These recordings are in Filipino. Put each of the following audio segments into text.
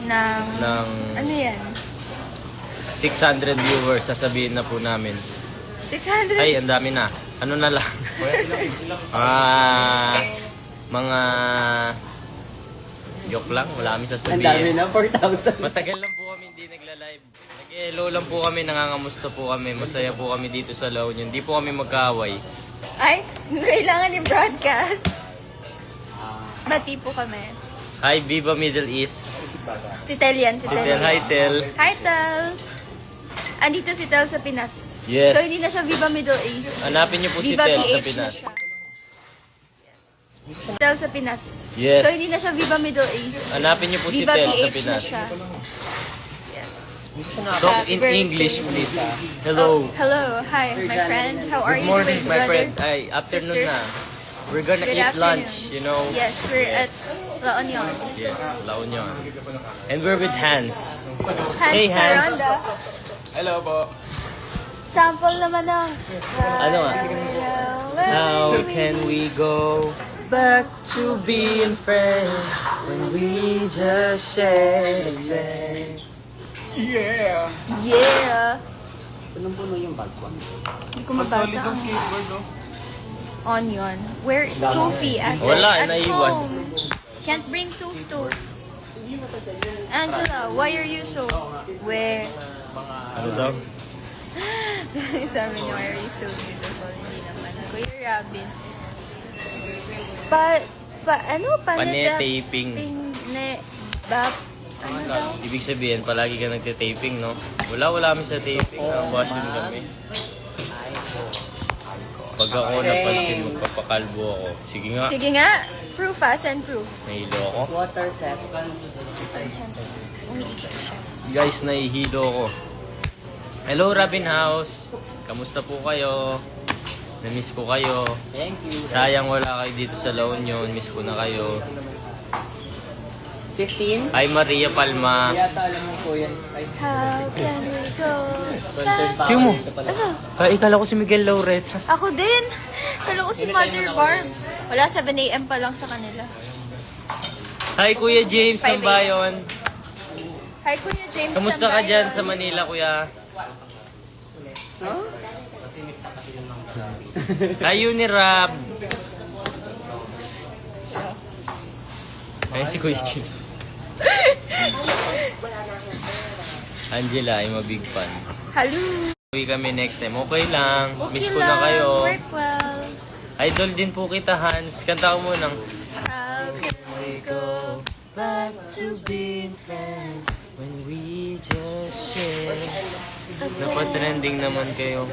ng Ano yan? 600 viewers, sasabihin na po namin. 600? Ay, ang dami na. Ano na lang? Mga joke lang, wala kami sasabihin. Ang dami na, 4,000. Matagal lang po kami hindi nagla-live. Nag-hello lang po kami, nangangamusta po kami. Masaya po kami dito sa La Union. Hindi po kami magkaaway. Ay, kailangan i-broadcast. Bati po kami. Hi, Viva Middle East. Si Tel yan, si Si Tel. Tel, hi Tel. Hi, Tel. Andito si Tel sa Pinas. Yes. So, hindi na siya Viva Middle East. Hanapin niyo po si Viva Tel PH sa na Pinas. siya. Tel sa Pinas. Yes. So, hindi na siya Viva Middle East. Hanapin niyo po si Viva Tel sa PH na Pinas. siya. Yes. Talk in Very English, cool. please. Oh, Hello. hello. Hi, my friend. How are Good you morning, doing, my brother? friend. Ay, afternoon Sister? na. We're gonna Good eat afternoon. lunch, you know. Yes, we're at La Union. Yes, La Union. And we're with Hans. Hans Hey, Hans. Miranda. Hello po. Sample naman ng... Ano nga? How can we go back to being friends when we just shared a bed? Yeah! Yeah! Punong-puno yung bag ko. Hindi ko mabasa ang skateboard, no? onion. Where Toofy at Wala, at naiwan. home. Can't bring Toof. Angela, why are you so... Where? Ano daw? Sabi niya, why are you so beautiful? Hindi naman. Kuya Robin. Ano? Pane-taping. Ano daw? Ibig sabihin, palagi ka nagte-taping, no? Wala kami sa taping. Nang-washroom kami. Pag ako napansin, magpapakalbo ako. Sige nga, Sige nga. Proof send proof. nahilo ako. Water set. Umiikot siya. Guys, nahihilo ako. Hello, Robin House. Kamusta po kayo? Na-miss ko kayo. Thank you. Sayang wala kayo dito sa La Union. Miss ko na kayo. 15? Hi, Maria Palma. Yata alam mo ko yan. Ay, How can we go sponsored back? pa Tiyo mo. ito pala. Ano? Ikala ko si Miguel Laureta. Ako din. Kala ko si Mother Barbs. Wala, 7 a.m. pa lang sa kanila. Hi, Kuya James 5 a.m. Sambayon. Hi, Kuya James. Kamusta ka Sambayon. dyan sa Manila, Kuya? Huh? Hi, Unirab. Hi, si Kuya James. Angela, I'm a big fan. Hello. Uwi kami next time. Okay lang. Okay Miss ko lang. na kayo. Work well. Idol din po kita, Hans. Kanta ko muna. How can we go Back to being friends when we just share. Napatrending naman kayo.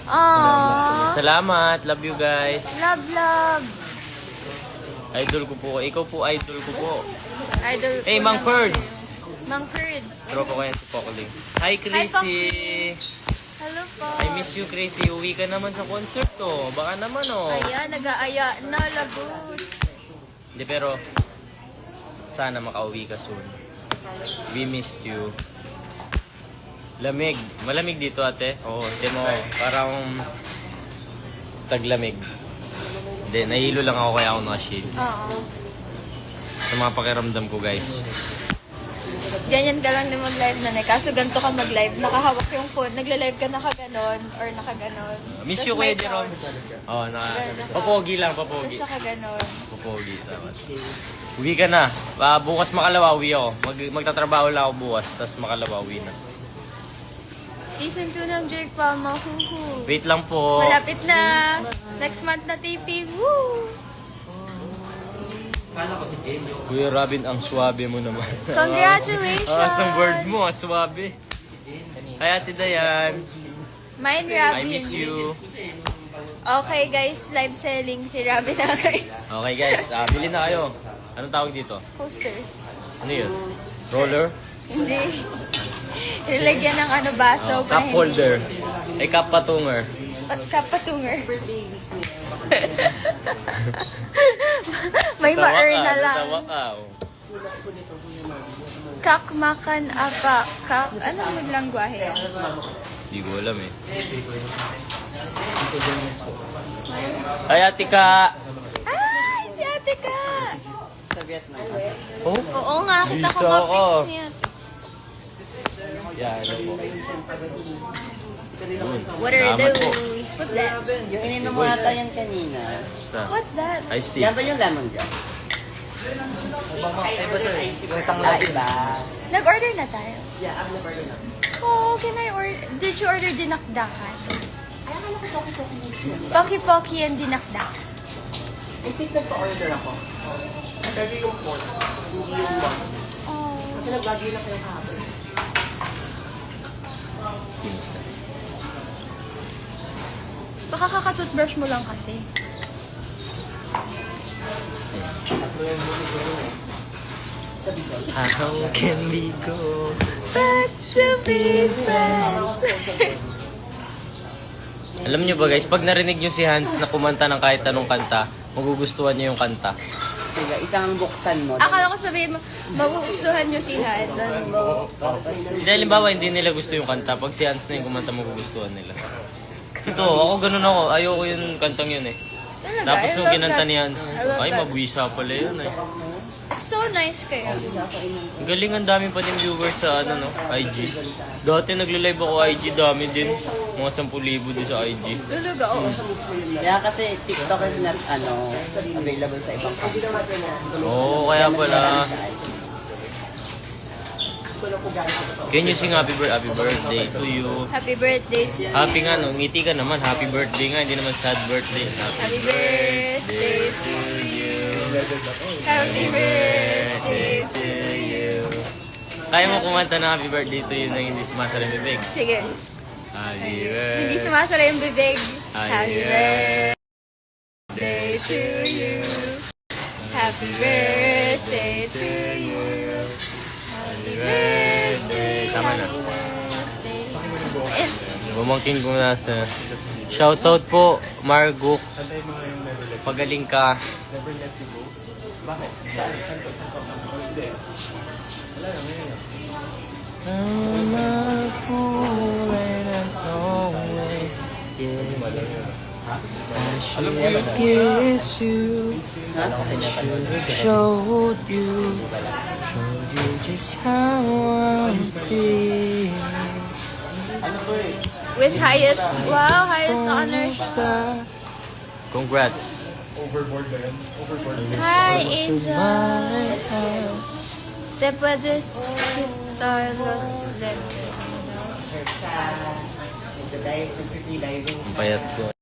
Aww. Salamat. Love you guys. Love. Idol ko po. Ikaw po, idol ko po. Idol Hey, ko Mang naman Perds. kayo. Mang Perds. Tropa ko yan si Pokling. Hi, Chrissy. Pocky. Hello po. I miss you, Chrissy. Uwi ka naman sa concert, oh. Baka naman, oh. Ayan, nag-aaya na lagot. Hindi, pero sana makauwi ka soon. We missed you. Lamig. Malamig dito, ate. Oo, ate mo. Parang taglamig. Hindi, nahilo lang ako kaya ako naka-shade. Oo. Sa mga pakiramdam ko, guys. Ganyan ka lang din mag-live na Kaso ganito ka mag-live. Nakahawak yung phone. Nagla-live ka nakaganon or nakaganon. Miss Tas you, may Kuya Jerome. couch. Oo, papogi lang, Tapos papogi. nakaganon. Pupogi. Uwi ka na. Bukas makalawa, uwi ako. Magtatrabaho lang ako bukas, tapos makalawa, uwi na. Season 2 ng Jake Palma. Huhu. Wait lang po. Malapit na. Next month na taping. Woo! Kuya Robin, ang swabe mo naman. Congratulations! Awas ng word mo, ang swabe. Hi, Ate Dayan. Mine, I Robin. miss you. Okay, guys. Live selling si Robin Akay. Okay, guys. Bili na kayo. Anong tawag dito? Coaster. Ano yun? Roller? Hindi. Nilagyan ng baso. Cup holder. Ay, cup patunger. Kapatunger. May ma-earn na lang. Tawa ka. Oh. Kakmakan apa. Anong maglangwahe? Hindi ko alam eh. Hi, Ate Ka. Ay, si Ate Ka! sa Vietnam. Oh? Oo nga, kita ko Bisa mga ka. pics niya. Yeah, hello po. Yun. What are Salamat po. those? What's that? Yung ininom mo ata yan kanina. Basta. What's that? Iced tea. Yan ba yung lemongrass? Ay ba sir? Yung tanglad. Iba. Nag-order na tayo. Yeah, I've never done that. Oh, can I order? Did you order dinakdakan? Pocky-pocky and dinakdakan. I think nagpa-order ako. Pero yung pork, hindi yung one. Oh. Kasi nagbagay na kayo kahapon. Baka kaka-toothbrush mo lang kasi. How can we go? Back to be friends. Alam nyo ba guys, pag narinig nyo si Hans na kumanta ng kahit anong kanta, magugustuhan nyo yung kanta. Sige, isang buksan mo. Akala ko sabihin mo, magugustuhan nyo si Hans. Hindi, halimbawa, hindi nila gusto yung kanta. Pag si Hans na yung kumanta, magugustuhan nila. Ito, ako ganun ako. Ayoko yung kantang yun eh. Talaga, Tapos I nung love kinanta that. ni Hans, I love ay, that. mabwisa pala yun eh. So nice kayo. Ang galing, ang dami pa din viewers sa ano, no, IG. Dati nagle-live ako IG, dami din. Mga 10,000 din sa IG. Talaga, oo. Kaya kasi TikTok is not available sa ibang country. Oo, kaya pala. Can you sing happy birthday to you? Happy birthday to you. Happy nga, no? Ngiti ka naman. Happy birthday nga, hindi naman sad birthday. Happy birthday to you. Happy birthday to you. Kaya mo kumanta na happy birthday to you na hindi sumasara yung bibig. Sige. Happy Hindi birthday. sumasara yung bibig. Happy Happy birthday to you. Happy birthday to you. Happy birthday. Tama na. Happy birthday. Bumangking ko na sa... Shoutout po, Marguk. Pagaling ka. I'm a fool and I know it, yeah. I should have kissed you. I should have showed you just how I'm feeling. With highest, wow, highest honors. Congrats. Hi, Angel. Te puedes quitar los lentes. Ang payat ko.